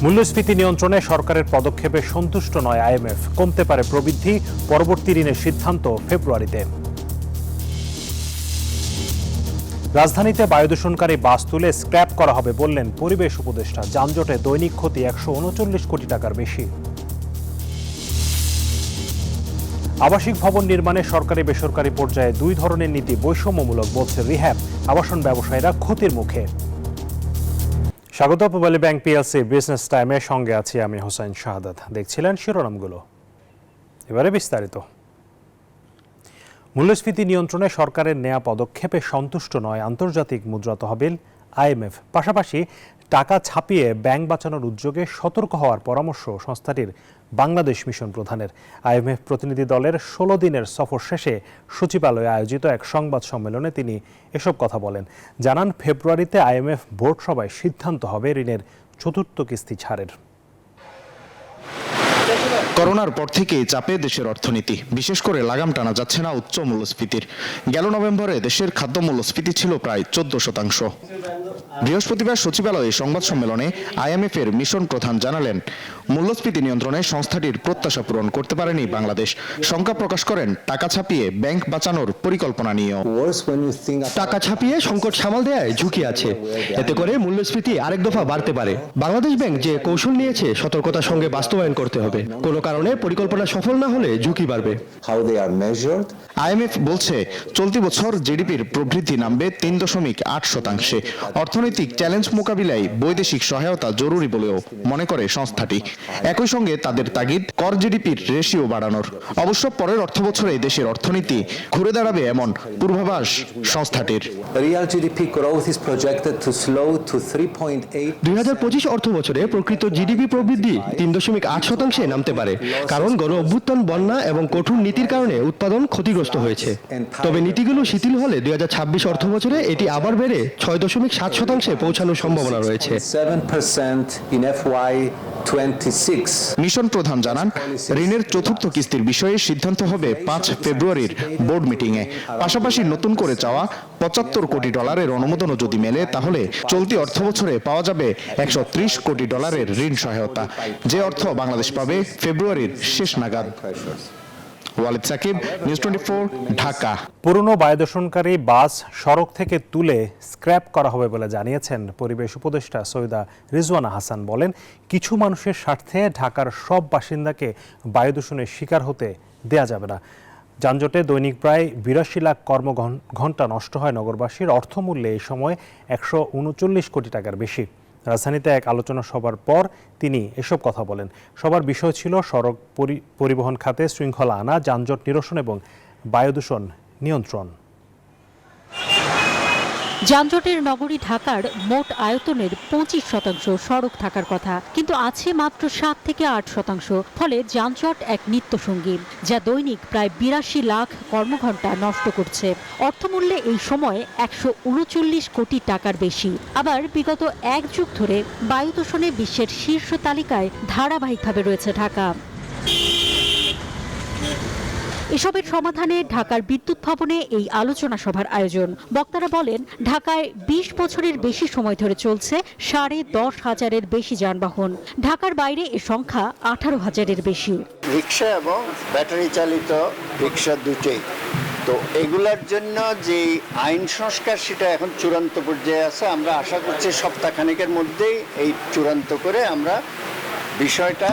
মূল্যস্ফীতি নিয়ন্ত্রণে সরকারের পদক্ষেপে সন্তুষ্ট নয় আইএমএফ। কমতে পারে প্রবৃদ্ধি, পরবর্তী ঋণের সিদ্ধান্ত ফেব্রুয়ারিতে। রাজধানীতে বায়ুদূষণকারী বাস তুলে স্ক্র্যাপ করা হবে বললেন পরিবেশ উপদেষ্টা। যানজটে দৈনিক ক্ষতি 139 কোটি টাকার বেশি। আবাসিক ভবন নির্মাণে সরকারি বেসরকারি পর্যায়ে দুই ধরনের নীতি বৈষম্যমূলক বলছে রিহ্যাব। আবাসন ব্যবসায়ীরা ক্ষতির মুখে। স্বাগত পূবালী ব্যাংক পিএলসি বিজনেস টাইমে, সঙ্গে আছি আমি হোসেন শাহাদাত। দেখছিলেন শিরোনামগুলো, এবারে বিস্তারিত। মূল্যস্ফীতি নিয়ন্ত্রণে সরকারের নেয়া পদক্ষেপে সন্তুষ্ট নয় আন্তর্জাতিক মুদ্রা তহবিল আইএমএফ। পাশাপাশি টাকা ছাপিয়ে ব্যাংক বাঁচানোর উদ্যোগে সতর্ক হওয়ার পরামর্শ সংস্থাটির বাংলাদেশ মিশন প্রধানের। আইএমএফ প্রতিনিধি দলের 16 দিনের সফর শেষে সচিবালয়ে আয়োজিত এক সংবাদ সম্মেলনে তিনি এসব কথা বলেন। জানান, ফেব্রুয়ারিতে আইএমএফ বোর্ড সভায় সিদ্ধান্ত হবে ঋণের চতুর্থ কিস্তি ছাড়ের। করোনার পর থেকেই চাপে দেশের অর্থনীতি, বিশেষ করে লাগাম টানা যাচ্ছে না উচ্চ মূল্যস্ফীতির। গেল নভেম্বরে দেশের খাদ্য মূল্যস্ফীতি ছিল প্রায় 14%। বৃহস্পতিবার সচিবালয়ে সংবাদ সম্মেলনে আইএমএফ এর মিশন প্রধান জানালেন, মূল্যস্ফীতি নিয়ন্ত্রণে সংস্থাটির প্রত্যাশা পূরণ করতে পারেনি বাংলাদেশ। শঙ্কা প্রকাশ করেন টাকা ছাপিয়ে ব্যাংক বাঁচানোর পরিকল্পনা নিয়েও। টাকা ছাপিয়ে সংকট সামাল দেয়ায় ঝুঁকি আছে, এতে করে মূল্যস্ফীতি আরেক দফা বাড়তে পারে। বাংলাদেশ ব্যাংক যে কৌশল নিয়েছে সেটার সঙ্গে বাস্তবায়ন করতে হবে। কোনো কারণে পরিকল্পনা সফল না হলে ঝুঁকি বাড়বে। আইএমএফ বলছে, চলতি বছর জিডিপির প্রবৃদ্ধি নামবে 3.8%। অর্থনৈতিক চ্যালেঞ্জ মোকাবিলায় বৈদেশিক সহায়তা জরুরি বলেও মনে করে সংস্থাটি। একই সঙ্গে তাদের তাগিদ কর জিডিপির রেশিও বাড়ানোর। অবশ্য পরের অর্থবছরে দেশের অর্থনীতি ঘুরে দাঁড়াবে এমন পূর্বাভাস সংস্থাটির। 2025 অর্থবছরে প্রকৃত জিডিপি প্রবৃদ্ধি 3.8% নামতে পারে, কারণ গণ অভ্যুত্থান, বন্যা এবং কঠোর নীতির কারণে উৎপাদন ক্ষতিগ্রস্ত হয়েছে। তবে নীতিগুলো শিথিল হলে 2026 অর্থবছরে এটি আবার বেড়ে 6.7% পৌঁছানোর সম্ভাবনা রয়েছে। মিশন প্রধান জানান, ঋণের চতুর্থ কিস্তির বিষয়ে সিদ্ধান্ত হবে 5 ফেব্রুয়ারির বোর্ড মিটিংয়ে। পাশাপাশি নতুন করে চাওয়া $75 কোটি অনুমোদনও যদি মেলে, তাহলে চলতি অর্থবছরে পাওয়া যাবে $130 কোটি ঋণ সহায়তা, যে অর্থ বাংলাদেশ পাবে ফেব্রুয়ারির শেষ নাগাদ। ওয়ালিদ সাকিব, নিউজ 24, ঢাকা। পুরনো বায়ুদূষণকারী বাস সড়ক থেকে তুলে স্ক্র্যাপ করা হবে বলে জানিয়েছেন পরিবেশ উপদেষ্টা সৈয়দা রিজওয়ানা হাসান। বলেন, কিছু মানুষের স্বার্থে ঢাকার সব বাসিন্দাকে বায়ুদূষণের শিকার হতে দেয়া যাবে না। যানজটে দৈনিক প্রায় 82 লাখ কর্মঘণ্টা নষ্ট হয় নগরবাসীর। অর্থমূল্যে এই সময় 139 কোটি টাকার বেশি। রাজধানীতে এক আলোচনা সভার পর তিনি এসব কথা বলেন। সবার বিষয় ছিল সড়ক পরিবহন খাতে শৃঙ্খলা আনা, যানজট নিরসন এবং বায়ুদূষণ নিয়ন্ত্রণ। যানজটের নগরী ঢাকার মোট আয়তনের 25% সড়ক থাকার কথা, কিন্তু আছে মাত্র 7 থেকে 8%। ফলে যানজট এক নিত্যসঙ্গী, যা দৈনিক প্রায় 82 লাখ কর্মঘণ্টা নষ্ট করছে। অর্থমূল্যে এই সময় 139 কোটি টাকার বেশি। আবার বিগত 1 যুগ ধরে বায়ু দূষণে বিশ্বের শীর্ষ তালিকায় ধারাবাহিকভাবে রয়েছে ঢাকা। এসবের সমাধানে ঢাকার বিদ্যুৎ ভবনে এই আলোচনা সভার আয়োজন। বক্তারা বলেন, ঢাকায় 20 বছরের বেশি সময় ধরে চলছে 10,500-এর বেশি যানবাহন। ঢাকার বাইরে এ সংখ্যা 18,000-এর বেশি। রিক্সা এবং ব্যাটারি চালিত রিক্সা দুটোই, তো এগুলার জন্য যে আইন সংস্কার সেটা এখন চূড়ান্ত পর্যায়ে আছে। আমরা আশা করছি সপ্তাহখানেকের মধ্যেই এই চূড়ান্ত করে আমরা বিষয়টা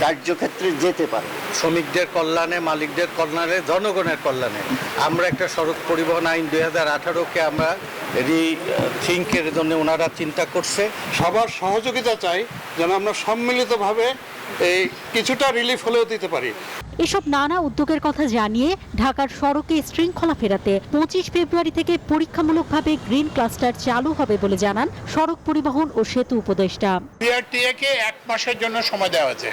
কার্যক্ষেত্রে যেতে পারে। শ্রমিকদের কল্যাণে, মালিকদের কল্যাণে, জনগণের কল্যাণে আমরা একটা সড়ক পরিবহন আইন 2018-কে আমরা রিথিঙ্কের জন্য ওনারা চিন্তা করছে। সবার সহযোগিতা চাই যেন আমরা সম্মিলিতভাবে এই কিছুটা রিলিফ হলেও দিতে পারি। এসব নানা উদ্যোগের কথা জানিয়ে ঢাকার সড়কে শৃঙ্খলা ফেরাতে 25 ফেব্রুয়ারি থেকে পরীক্ষামূলকভাবে গ্রিন ক্লাস্টার চালু হবে বলে জানান সড়ক পরিবহন ও সেতু উপদেষ্টা। বিআরটিএ-কে 1 মাসের জন্য সময় দেওয়া হয়েছে।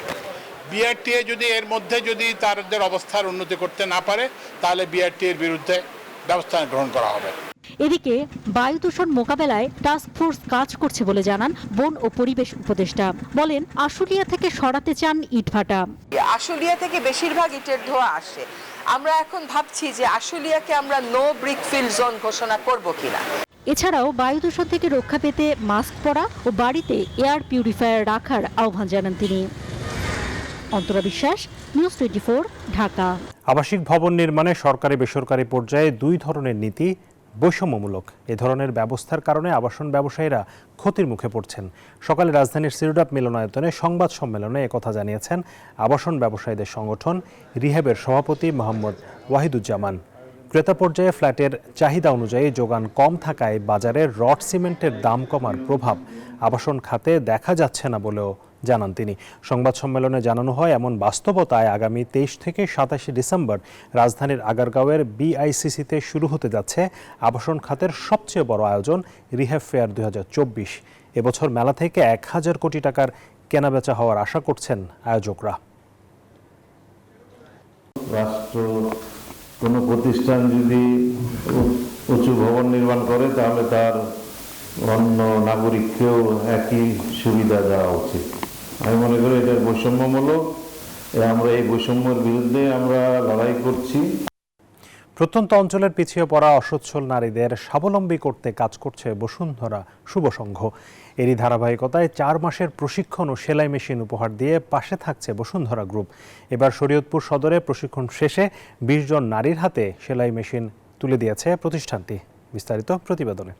বিআরটিএ যদি এর মধ্যে যদি তাদের অবস্থার উন্নতি করতে না পারে, তাহলে বিআরটিএর বিরুদ্ধে ব্যবস্থা গ্রহণ করা হবে। এদিকে বায়ু দূষণ মোকাবেলায় টাস্ক ফোর্স কাজ করছে বলে জানান বন ও পরিবেশ উপদেষ্টা। বলেন, আশুলিয়া থেকে সরাতে চান ইটভাটা। আশুলিয়া থেকে বেশিরভাগ ইটের ধোঁয়া আসে। আমরা এখন ভাবছি যে আশুলিয়াকে আমরা নো ব্রিক ফিল জোন ঘোষণা করব কিনা। এছাড়াও বায়ু দূষণ থেকে রক্ষা পেতে মাস্ক পরা ও বাড়িতে এয়ার পিউরিফায়ার রাখার আহ্বান জানান তিনি। অন্তরা বিশ্বাস, নিউজ 24, ঢাকা। আবাসিক ভবন নির্মাণে সরকারি বেসরকারি পর্যায়ে দুই ধরনের নীতি বৈষম্যমূলক। এ ধরনের ব্যবস্থার কারণে আবাসন ব্যবসায়ীরা ক্ষতির মুখে পড়ছেন। সকালে রাজধানীর সিরুডাপ মিলনায়তনে সংবাদ সম্মেলনে একথা জানিয়েছেন আবাসন ব্যবসায়ীদের সংগঠন রিহ্যাবের সভাপতি মোহাম্মদ ওয়াহিদুজ্জামান। ক্রেতা পর্যায়ে ফ্ল্যাটের চাহিদা অনুযায়ী যোগান কম থাকায় বাজারে রড সিমেন্টের দাম কমার প্রভাব আবাসন খাতে দেখা যাচ্ছে না বলেও জানান তিনি। সংবাদ সম্মেলনে জানানো হয়, এমন বাস্তবতায় আগামী 23 থেকে 27 ডিসেম্বর রাজধানীর আগারগাঁওয়ের বিআইসিসিতে শুরু হতে যাচ্ছে আবাসন খাতের সবচেয়ে বড় আয়োজন রিহ্যাব ফেয়ার 2024। এবছর মেলা থেকে 1000 কোটি টাকার কেনাবেচা হওয়ার আশা করছেন আয়োজকরা। রাষ্ট্র কোনো প্রতিষ্ঠান যদি উঁচু ভবন নির্মাণ করে তাহলে তার অন্য নাগরিককেও একই সুবিধা দেওয়া উচিত। আমি মনে করি এটা বৈষম্যমূলক। আমরা এই বৈষম্যের বিরুদ্ধে আমরা লড়াই করছি। প্রত্যন্ত অঞ্চলের পিছিয়ে পড়া অসচ্ছল নারীদের স্বাবলম্বী করতে কাজ করছে বসুন্ধরা শুভ সংঘ। এরই ধারাবাহিকতায় 4 মাসের প্রশিক্ষণ ও সেলাই মেশিন উপহার দিয়ে পাশে থাকছে বসুন্ধরা গ্রুপ। এবার শরীয়তপুর সদরে প্রশিক্ষণ শেষে 20 জন নারীর হাতে সেলাই মেশিন তুলে দিয়েছে প্রতিষ্ঠানটি। বিস্তারিত প্রতিবেদনে।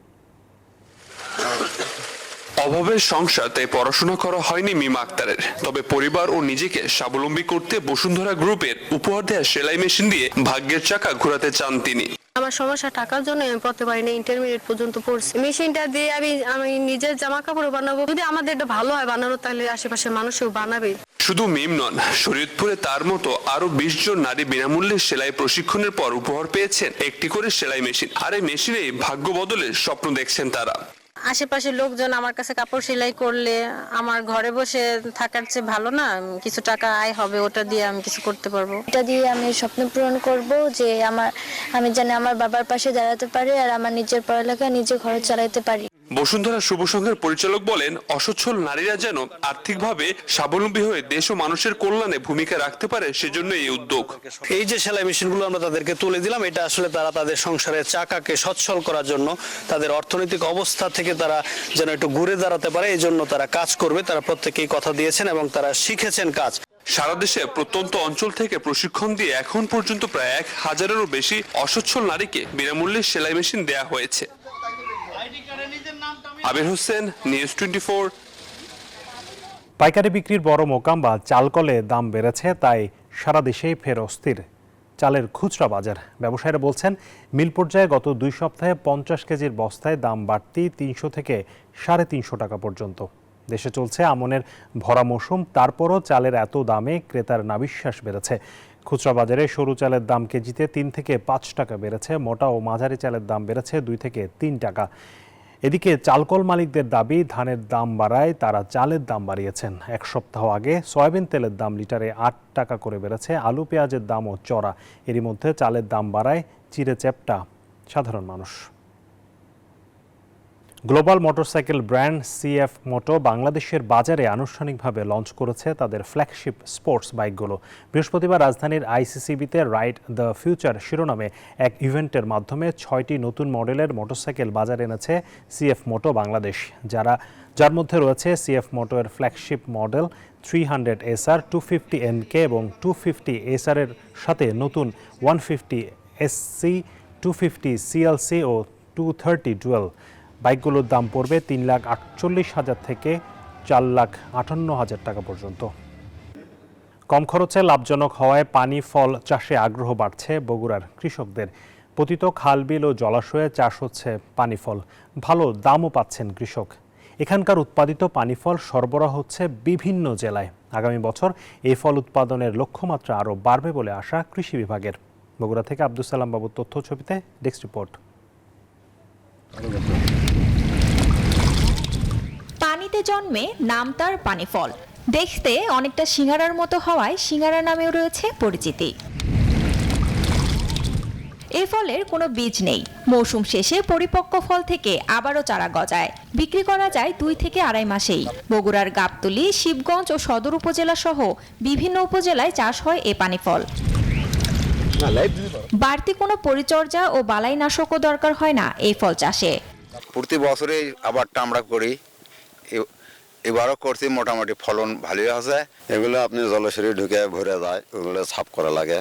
অভাবের সংসার, তাই পড়াশোনা করা হয়নি মিমা আক্তারের। তবে পরিবার ও নিজেকে স্বাবলম্বী করতে বসুন্ধরা গ্রুপের উপহার দেওয়া সেলাই মেশিন দিয়ে ভাগ্যের চাকা ঘোরাতে চান তিনি। আমার সমস্যা টাকার জন্য আমি পড়তে পারিনি, ইন্টারমিডিয়েট পর্যন্ত পড়ছি। মেশিনটা দিয়ে আমি নিজের জামা কাপড় বানাবো। যদি আমাদের এটা ভালো হয় বানানো, তাহলে আশেপাশের মানুষও বানাবে। শুধু মিম নন, শরীয়তপুরে তার মতো আরো 20 জন নারী বিনামূল্যে সেলাই প্রশিক্ষণের পর উপহার পেয়েছেন একটি করে সেলাই মেশিন। আর এই মেশিনেই ভাগ্য বদলের স্বপ্ন দেখছেন তারা। আশেপাশের লোকজন আমার কাছে কাপড় সেলাই করলে আমার ঘরে বসে থাকার চেয়ে ভালো না, কিছু টাকা আয় হবে, ওটা দিয়ে আমি কিছু করতে পারবো। এটা দিয়ে আমি স্বপ্ন পূরণ করব যে আমি জানি আমার বাবার পাশে দাঁড়াতে পারি আর আমার নিজের পড়ালেখা নিজে খরচ চালাতে পারি। বসুন্ধরা শুভ সংঘের পরিচালক বলেন, অসচ্ছল নারীরা যেন আর্থিকভাবে স্বাবলম্বী হয়ে দেশ ও মানুষের কল্যাণে ভূমিকা রাখতে পারে, সেজন্য এই উদ্যোগ। এই যে সেলাই মেশিনগুলো আমরা তাদেরকে তুলে দিলাম, এটা আসলে তারা তাদের সংসারের চাকাকে সচ্ছল করার জন্য, তাদের অর্থনৈতিক অবস্থা থেকে তারা যেন একটু ঘুরে দাঁড়াতে পারে, এই জন্য তারা কাজ করবে। তারা প্রত্যেকেই কথা দিয়েছেন এবং তারা শিখেছেন কাজ। সারা দেশে প্রত্যন্ত অঞ্চল থেকে প্রশিক্ষণ দিয়ে এখন পর্যন্ত প্রায় 1000-এরও বেশি অসচ্ছল নারীকে বিনামূল্যে সেলাই মেশিন দেয়া হয়েছে। আবির হোসেন, নিউজ 24। পাইকারি বিক্রির বড় মোকাম বা চালকলে দাম বেড়েছে, তাই সারা দেশেই ফের অস্থির চালের খুচরা বাজার। ব্যবসায়ীরা বলছেন, মিল পর্যায়ে গত 2 সপ্তাহে 50 কেজির বস্তায় দাম বাড়তি 300 থেকে 350 টাকা পর্যন্ত। দেশে চলছে আমনের ভরা মৌসুম, তারপরও চালের এত দামে ক্রেতার নাবিশ্বাস বেড়েছে। খুচরা বাজারে সরু চালের দাম কেজিতে 3 থেকে 5 টাকা বেড়েছে, মোটা ও মাঝারি চালের দাম বেড়েছে 2 থেকে 3 টাকা। এদিকে চালকল মালিকদের দাবি, ধানের দাম বাড়ায় তারা চালের দাম বাড়িয়েছেন। 1 সপ্তাহ আগে সয়াবিন তেলের দাম লিটারে 8 টাকা করে বেড়েছে, আলু পেঁয়াজের দামও চড়া। এরই মধ্যে চালের দাম বাড়ায় চিড়ে চ্যাপ্টা সাধারণ মানুষ। গ্লোবাল মোটরসাইকেল ব্র্যান্ড সিএফ মোটো বাংলাদেশের বাজারে আনুষ্ঠানিকভাবে লঞ্চ করেছে তাদের ফ্ল্যাগশিপ স্পোর্টস বাইকগুলো। বৃহস্পতিবার রাজধানীর আইসিসিবিতে রাইড দ্য ফিউচার শিরোনামে এক ইভেন্টের মাধ্যমে 6টি নতুন মডেলের মোটরসাইকেল বাজারে এনেছে সিএফ মোটো বাংলাদেশ, যার মধ্যে রয়েছে সিএফ মোটো এর ফ্ল্যাগশিপ মডেল 300 SR, 250 NK এবং 250 SR এর সাথে নতুন 150 SC, 250 CLC ও 230 ডুয়েল। বাইকগুলোর দাম পড়বে 3,48,000 থেকে 4,58,000 টাকা পর্যন্ত। কম খরচে লাভজনক হওয়ায় পানি ফল চাষে আগ্রহ বাড়ছে বগুড়ার কৃষকদের। পতিত খাল বিল ও জলাশয়ে চাষ হচ্ছে পানি ফল, ভালো দামও পাচ্ছেন কৃষক। এখানকার উৎপাদিত পানি ফল সরবরাহ হচ্ছে বিভিন্ন জেলায়। আগামী বছর এই ফল উৎপাদনের লক্ষ্যমাত্রা আরও বাড়বে বলে আশা কৃষি বিভাগের। বগুড়া থেকে আব্দুল সালাম বাবুর তথ্য ছবিতে ডেস্ক রিপোর্ট। পানিতে জন্মে নাম তার পানি ফল। দেখতে অনেকটা সিঙ্গারার মতো হওয়ায় সিঙ্গারা নামেও রয়েছে পরিচিতি। এ ফলের কোনো বীজ নেই। মৌসুম শেষে পরিপক্ক ফল থেকে আবারও চারা গজায়, বিক্রি করা যায় 2 থেকে 2.5 মাসেই। বগুড়ার গাবতলী, শিবগঞ্জ ও সদর উপজেলা সহ বিভিন্ন উপজেলায় চাষ হয় এ পানি ফল। বাড়তি কোনো পরিচর্যা ও বালাইনাশকও দরকার হয় না এই ফল চাষে। প্রতি বছরে আবারটা আমরা করি, এবারও করছি, মোটামুটি ফলন ভালোই আছে। এগুলো আপনি জলাশয়ে ঢুকে ভরে যায়, ওগুলো সাফ করা লাগে,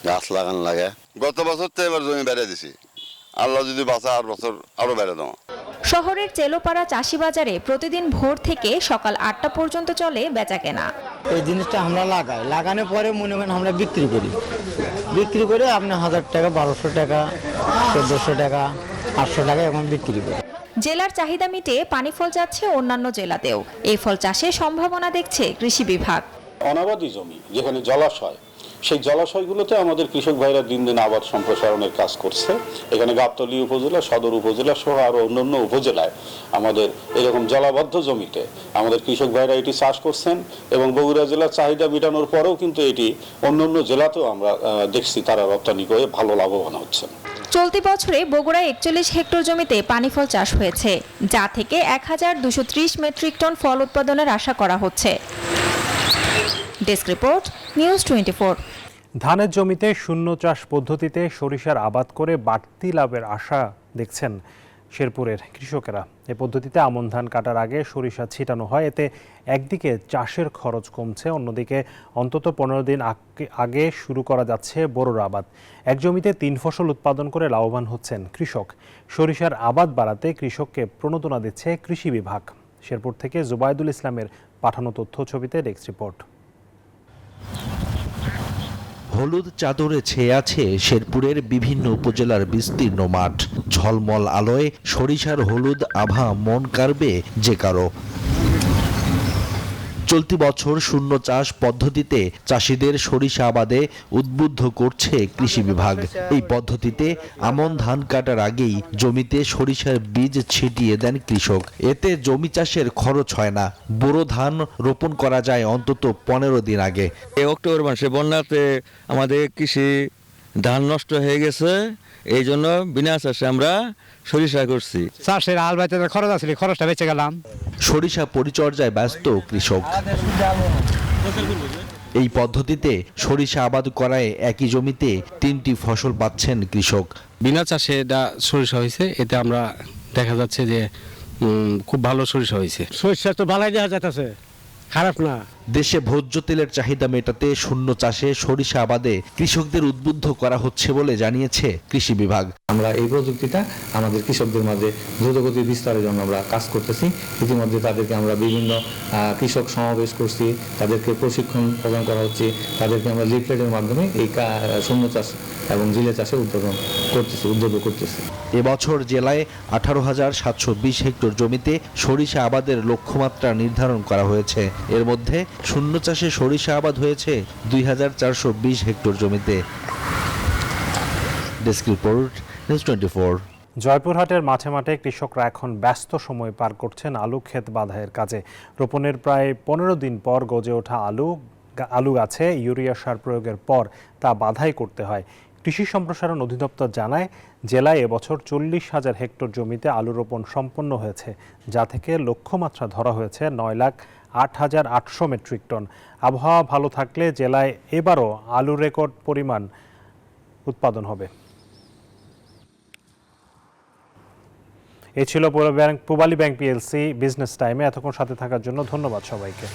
গাছ লাগানো লাগে। গত বছর তো এবার জমি বেড়ে দিছি, আল্লাহ যদি বাঁচা আর বছর আরো বেড়ে দেওয়া। শহরের চেলোপাড়া চাষি বাজারে প্রতিদিন ভোর থেকে সকাল 8টা পর্যন্ত চলে বেচাকেনা। এই জিনিসটা আমরা লাগাই, লাগানোর পরে মনে করেন আমরা বিক্রি করে আপনি 1000 টাকা, 1200 টাকা, 1400 টাকা, 800 টাকা এখন বিক্রি করি। জেলার চাহিদা মিটে পানি ফল যাচ্ছে অন্যান্য জেলাতেও। এই ফল চাষে সম্ভাবনা দেখছে কৃষি বিভাগ। অনাবাদি জমি যেখানে জলাশয়, সেই জলাশয়গুলোতে আমাদের কৃষক ভাইরা দিন দিন আবাদ সম্প্রসারণের কাজ করছে। এখানে গাবতলী উপজেলা, সদর উপজেলা সহ আরো অন্যান্য উপজেলায় আমাদের এরকম জলাবদ্ধ জমিতে আমাদের কৃষক ভাইরা এটি চাষ করছেন এবং বগুড়া জেলার চাহিদা মেটানোর পরেও কিন্তু এটি অন্যান্য জেলাতেও আমরা দেখছি তারা রপ্তানি করে ভালো লাভবান হচ্ছেন। চলতি বছরে বগুড়ায় 41 হেক্টর জমিতে পানি ফল চাষ হয়েছে, যা থেকে 1230 মেট্রিক টন ফল উৎপাদনের আশা করা হচ্ছে। Desk report, news 24। ধানের জমিতে শূন্য চাষ পদ্ধতিতে সরিষার আবাদ করে বাড়তি লাভের আশা দেখছেন শেরপুরের কৃষকেরা। এই পদ্ধতিতে আমন ধান কাটার আগে সরিষা ছিটানো হয়। এতে একদিকে চাষের খরচ কমছে, অন্যদিকে অন্তত 15 দিন আগে শুরু করা যাচ্ছে বোরোর আবাদ। এক জমিতে 3 ফসল উৎপাদন করে লাভবান হচ্ছেন কৃষক। সরিষার আবাদ বাড়াতে কৃষককে প্রণোদনা দিচ্ছে কৃষি বিভাগ। শেরপুর থেকে জুবাইদুল ইসলামের পাঠানো তথ্য ছবিতে ডেস্ক রিপোর্ট। হলুদ চাদরে ছেয়ে আছে শেরপুরের বিভিন্ন উপজেলার বিস্তীর্ণ মাঠ। ঝলমল আলোয় সরিষার হলুদ আভা মন কাড়বে যে কারো। চলতি বছর শূন্য চাষ পদ্ধতিতে চাষিদের সরিষা আবাদে উদ্বুদ্ধ করছে কৃষি বিভাগ। এই পদ্ধতিতে আমন ধান কাটার আগেই জমিতে সরিষার বীজ ছিটিয়ে দেন কৃষক। এতে জমি চাষের খরচ হয় না। বোরো ধান রোপণ করা যায় অন্তত 15 দিন আগে। এই অক্টোবর মাসে বন্যাতে আমাদের কৃষি ধান নষ্ট হয়ে গেছে, এই জন্য বিনা চাষে আমরা সরিষা করছি। চাষের আল বাইতে খরচ আছে, খরচটা বেঁচে গেলাম। সরিষা পরিচর্যায় ব্যস্ত কৃষক। এই পদ্ধতিতে সরিষা আবাদ করায় একই জমিতে 3টি ফসল পাচ্ছেন কৃষক। বিনা চাষে এটা সরিষা হয়েছে, এতে আমরা দেখা যাচ্ছে যে খুব ভালো সরিষা হয়েছে। সরিষা তো ভালোই দেখা যাচ্ছে, খারাপ না। দেশে ভোজ্য তেলের চাহিদা মেটাতে শূন্য চাষে সরিষা আবাদে কৃষকদের উদ্বুদ্ধ করা হচ্ছে বলে জানিয়েছে কৃষি বিভাগ। আমরা এই প্রযুক্তিটা আমাদের কৃষকদের মাঝে দ্রুতগতির বিস্তারের জন্য আমরা কাজ করতেছি। ইতিমধ্যে তাদেরকে আমরা বিভিন্ন কৃষক সমাবেশ করছি, তাদেরকে প্রশিক্ষণ প্রদান করা হচ্ছে, তাদেরকে আমরা লিফলেটের মাধ্যমে এই শূন্য চাষ এবং জিলে চাষে উদ্যোগ করতেছি। এবছর জেলায় 18,720 হেক্টর জমিতে সরিষা আবাদের লক্ষ্যমাত্রা নির্ধারণ করা হয়েছে। এর মধ্যে শূন্য চাষে সরিষা আবাদ হয়েছে 2,420 হেক্টর জমিতে। Desk report, news 24। জয়পুরহাটের মাঠে মাঠে কৃষকরা এখন ব্যস্ত সময় পার করছেন আলু ক্ষেত বাঁধাইয়ের কাজে। রোপণের প্রায় 15 দিন পর গজে ওঠা আলু গাছে ইউরিয়া সার প্রয়োগের পর তা বাঁধাই করতে হয়। কৃষি সম্প্রসারণ অধিদপ্তর জানায়, জেলায় এবছর 40,000 হেক্টর জমিতে আলু রোপণ সম্পন্ন হয়েছে, যা থেকে লক্ষ্যমাত্রা ধরা হয়েছে 9,08,800 মেট্রিক টন। আবহাওয়া ভালো থাকলে জেলায় এবারও আলু রেকর্ড পরিমাণ উৎপাদন হবে। এ ছিল পূবালী ব্যাংক পিএলসি বিজনেস টাইমে। এতক্ষণ সাথে থাকার জন্য ধন্যবাদ সবাইকে।